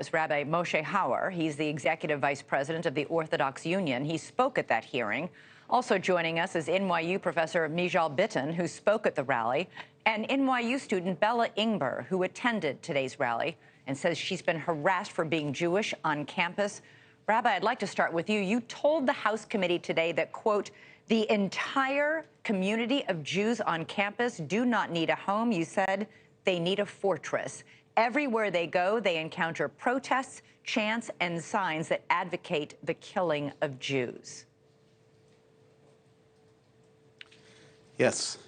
Is Rabbi Moshe Hauer. He's the executive vice president of the Orthodox Union. He spoke at that hearing. Also joining us is NYU professor Mijal Bitton, who spoke at the rally, and NYU student Bella Ingber, who attended today's rally and says she's been harassed for being Jewish on campus. Rabbi, I'd like to start with you. You told the House committee today that, quote, the entire community of Jews on campus do not need a home. You said they need a fortress. Everywhere they go, they encounter protests, chants, and signs that advocate the killing of Jews. Yes,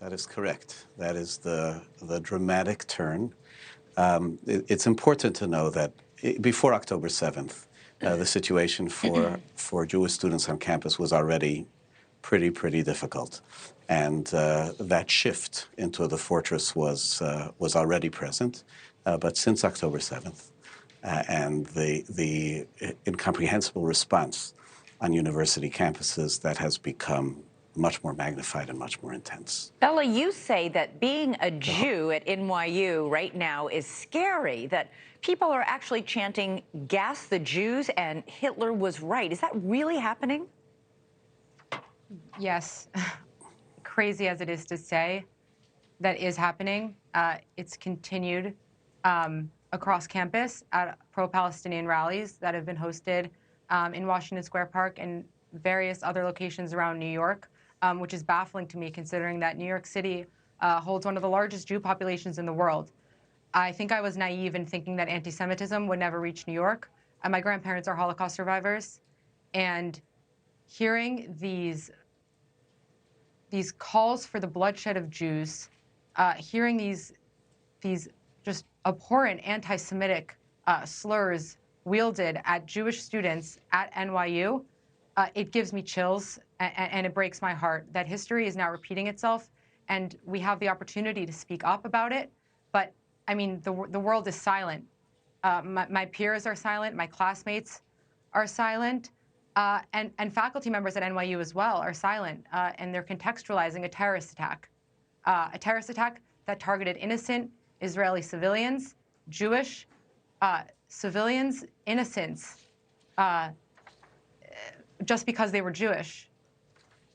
that is correct. That is the dramatic turn. It's important to know that before October 7th, the situation for Jewish students on campus was already pretty difficult. And that shift into the fortress was already present. But since October 7th and the incomprehensible response on university campuses, that has become much more magnified and much more intense. Bella, you say that being a Jew at NYU right now is scary, that people are actually chanting, "Gas the Jews," and Hitler was right. Is that really happening? Yes. Crazy as it is to say, that is happening. It's continued across campus at pro-Palestinian rallies that have been hosted in Washington Square Park and various other locations around New York, which is baffling to me considering that New York City holds one of the largest Jew populations in the world. I think I was naive in thinking that anti-Semitism would never reach New York. My grandparents are Holocaust survivors, and hearing these calls for the bloodshed of Jews, hearing these just abhorrent anti-Semitic slurs wielded at Jewish students at NYU, it gives me chills and it breaks my heart that history is now repeating itself, and we have the opportunity to speak up about it. But I mean, the world is silent. My peers are silent. My classmates are silent. And faculty members at NYU as well are silent, and they're contextualizing a terrorist attack that targeted innocent Israeli civilians, Jewish civilians, innocents, just because they were Jewish.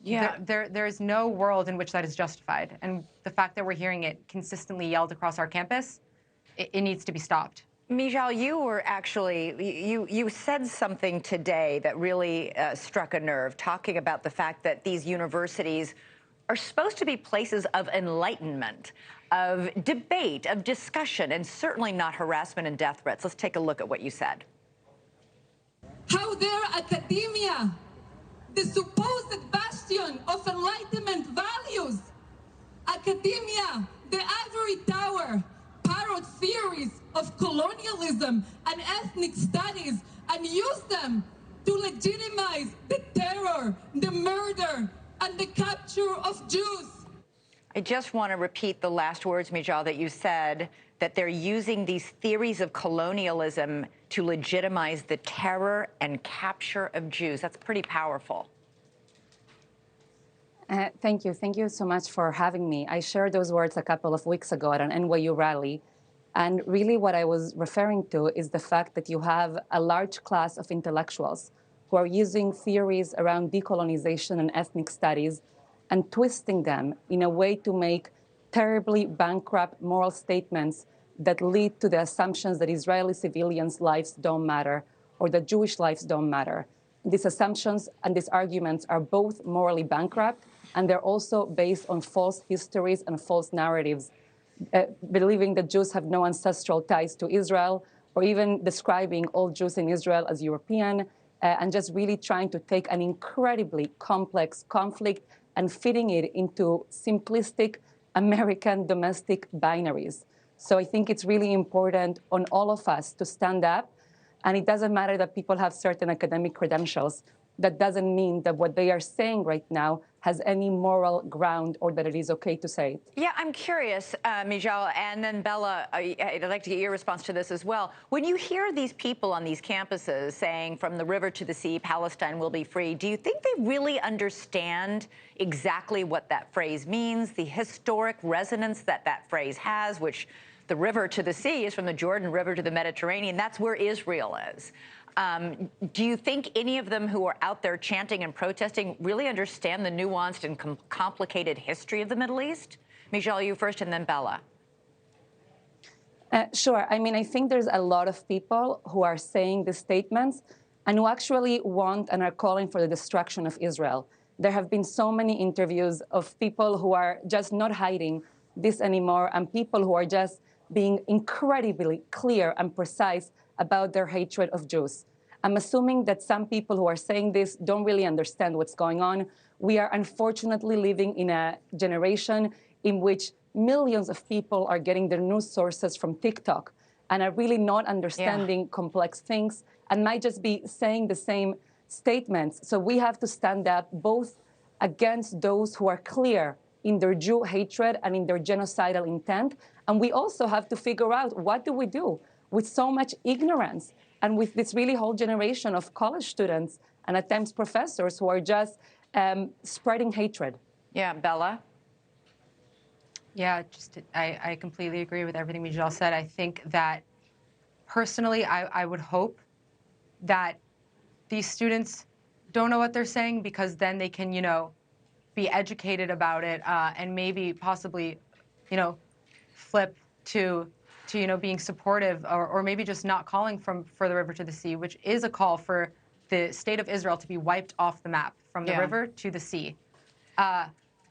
Yeah. There is no world in which that is justified. And the fact that we're hearing it consistently yelled across our campus, it needs to be stopped. Mijal, you were actually, you said something today that really struck a nerve, talking about the fact that these universities are supposed to be places of enlightenment, of debate, of discussion, and certainly not harassment and death threats. Let's take a look at what you said. How dare academia, the supposed bastion of enlightenment values, academia, the ivory tower, parrot theories of colonialism and ethnic studies and use them to legitimize the terror, the murder, and the capture of Jews. I just want to repeat the last words, Mijal, that you said, that they're using these theories of colonialism to legitimize the terror and capture of Jews. That's pretty powerful. Thank you. Thank you so much for having me. I shared those words a couple of weeks ago at an NYU rally. And really what I was referring to is the fact that you have a large class of intellectuals who are using theories around decolonization and ethnic studies and twisting them in a way to make terribly bankrupt moral statements that lead to the assumptions that Israeli civilians' lives don't matter or that Jewish lives don't matter. These assumptions and these arguments are both morally bankrupt, and they're also based on false histories and false narratives, believing that Jews have no ancestral ties to Israel, or even describing all Jews in Israel as European, and just really trying to take an incredibly complex conflict and fitting it into simplistic American domestic binaries. So I think it's really important on all of us to stand up, and it doesn't matter that people have certain academic credentials. That doesn't mean that what they are saying right now has any moral ground or that it is okay to say it. Yeah, I'm curious, Mijal, and then Bella, I'd like to get your response to this as well. When you hear these people on these campuses saying, from the river to the sea, Palestine will be free, do you think they really understand exactly what that phrase means, the historic resonance that that phrase has, which the river to the sea is from the Jordan River to the Mediterranean. That's where Israel is. Do you think any of them who are out there chanting and protesting really understand the nuanced and complicated history of the Middle East? Mijal, you first, and then Bella. Sure. I mean, I think there's a lot of people who are saying these statements and who actually want and are calling for the destruction of Israel. There have been so many interviews of people who are just not hiding this anymore, and people who are just being incredibly clear and precise about their hatred of Jews. I'm assuming that some people who are saying this don't really understand what's going on. We are unfortunately living in a generation in which millions of people are getting their news sources from TikTok and are really not understanding complex things and might just be saying the same statements. So we have to stand up both against those who are clear in their Jew hatred and in their genocidal intent. And we also have to figure out, what do we do with so much ignorance and with this really whole generation of college students and at times professors who are just spreading hatred? Yeah, Bella? Yeah, I completely agree with everything Mijal said. I think that personally, I would hope that these students don't know what they're saying, because then they can, be educated about it and maybe possibly, flip to being supportive, or maybe just not calling for the river to the sea, which is a call for the state of Israel to be wiped off the map from the river to the sea.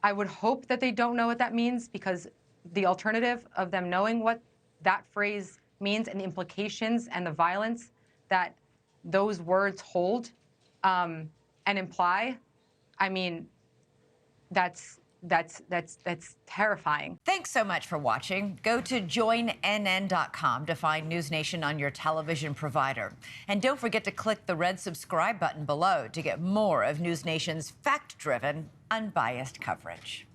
I would hope that they don't know what that means, because the alternative of them knowing what that phrase means and the implications and the violence that those words hold and imply, I mean, that's terrifying. Thanks so much for watching. Go to joinnn.com to find NewsNation on your television provider. And don't forget to click the red subscribe button below to get more of NewsNation's fact-driven, unbiased coverage.